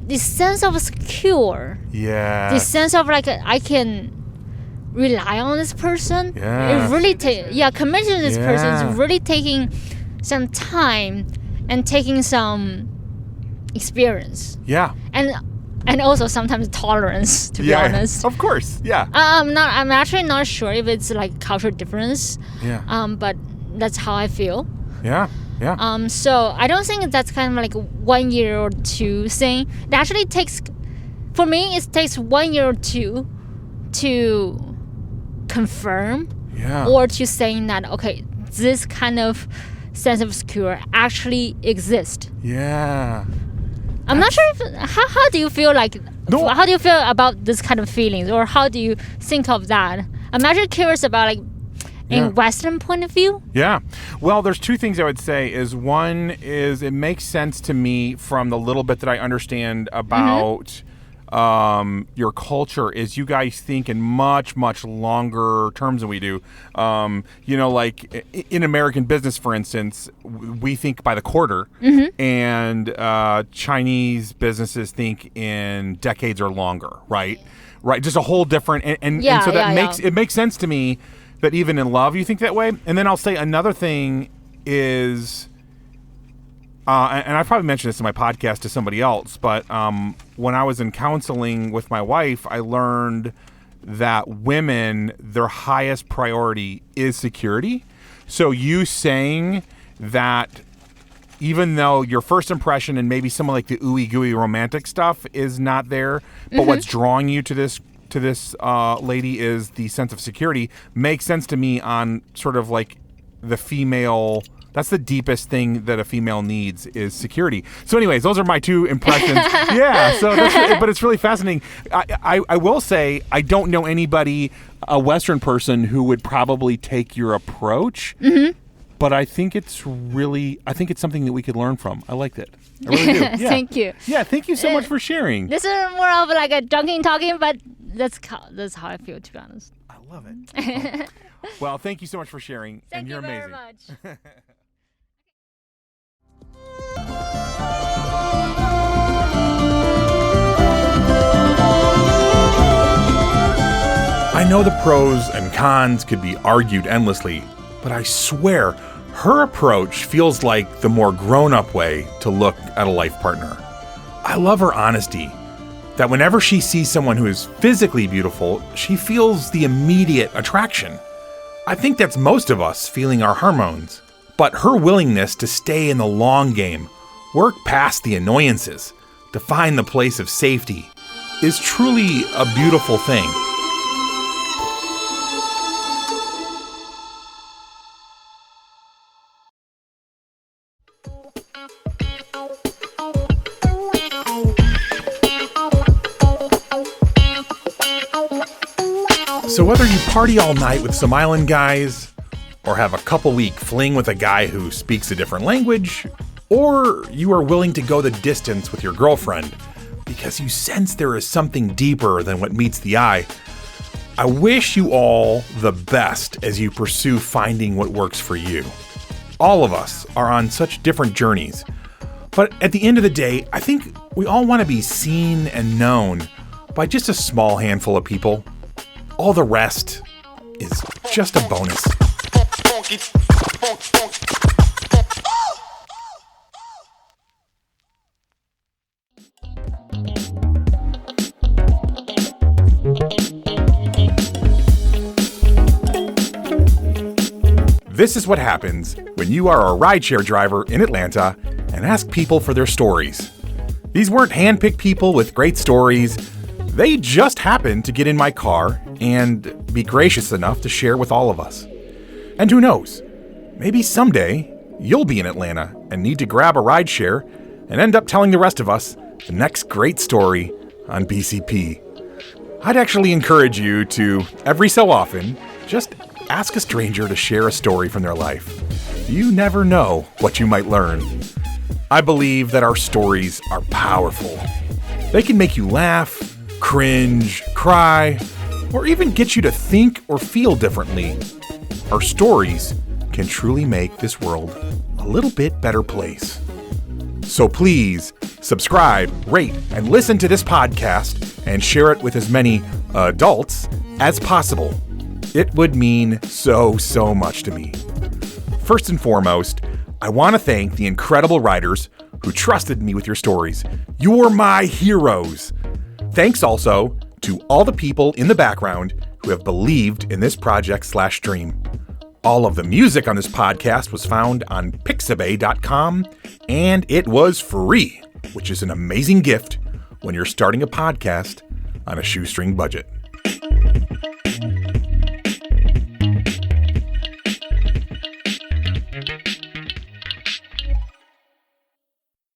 the sense of secure. Yeah. The sense of like I can rely on this person. Yeah. It really committing to this person is really taking some time and taking some experience. Yeah. And also sometimes tolerance, to be honest. Of course. Yeah. I'm actually not sure if it's like cultural difference. Yeah. But that's how I feel. Yeah. So I don't think that's kind of like 1 year or two thing. It actually takes, for me, it takes 1 year or two to confirm or to saying that, okay, this kind of sense of secure actually exists. Yeah. I'm not sure if, how do you feel like, how do you feel about this kind of feelings, or how do you think of that? I'm actually curious about like, in Western point of view? Yeah. Well, there's two things I would say. One is it makes sense to me from the little bit that I understand about your culture is you guys think in much, much longer terms than we do. Like in American business, for instance, we think by the quarter, and Chinese businesses think in decades or longer, right? Right. Just a whole different, and so that makes sense to me. That even in love you think that way. And then I'll say another thing is, and I probably mentioned this in my podcast to somebody else, but when I was in counseling with my wife, I learned that women, their highest priority is security. So you saying that even though your first impression and maybe some of like the ooey gooey romantic stuff is not there, but what's drawing you to this lady is the sense of security, makes sense to me on sort of like the female. That's the deepest thing that a female needs is security. So anyways, those are my two impressions. But it's really fascinating. I will say I don't know anybody, a Western person, who would probably take your approach. But I think it's something that we could learn from. I liked it. I really do. Yeah. Thank you. Yeah, thank you so much for sharing. This is more of like a talking, but that's how I feel, to be honest. I love it. Well, thank you so much for sharing. Thank you're you amazing. very much. I know the pros and cons could be argued endlessly, but I swear her approach feels like the more grown-up way to look at a life partner. I love her honesty, that whenever she sees someone who is physically beautiful, she feels the immediate attraction. I think that's most of us feeling our hormones, but her willingness to stay in the long game, work past the annoyances, to find the place of safety, is truly a beautiful thing. So whether you party all night with some island guys, or have a couple-week fling with a guy who speaks a different language, or you are willing to go the distance with your girlfriend because you sense there is something deeper than what meets the eye, I wish you all the best as you pursue finding what works for you. All of us are on such different journeys, but at the end of the day, I think we all want to be seen and known by just a small handful of people. All the rest is just a bonus. This is what happens when you are a rideshare driver in Atlanta and ask people for their stories. These weren't handpicked people with great stories. They just happened to get in my car and be gracious enough to share with all of us. And who knows, maybe someday you'll be in Atlanta and need to grab a rideshare and end up telling the rest of us the next great story on BCP. I'd actually encourage you to, every so often, just ask a stranger to share a story from their life. You never know what you might learn. I believe that our stories are powerful. They can make you laugh, cringe, cry, or even get you to think or feel differently. Our stories can truly make this world a little bit better place. So please subscribe, rate, and listen to this podcast and share it with as many adults as possible. It would mean so much to me. First and foremost, I want to thank the incredible writers who trusted me with your stories. You're my heroes. Thanks also to all the people in the background who have believed in this project/dream. All of the music on this podcast was found on pixabay.com, and it was free, which is an amazing gift when you're starting a podcast on a shoestring budget.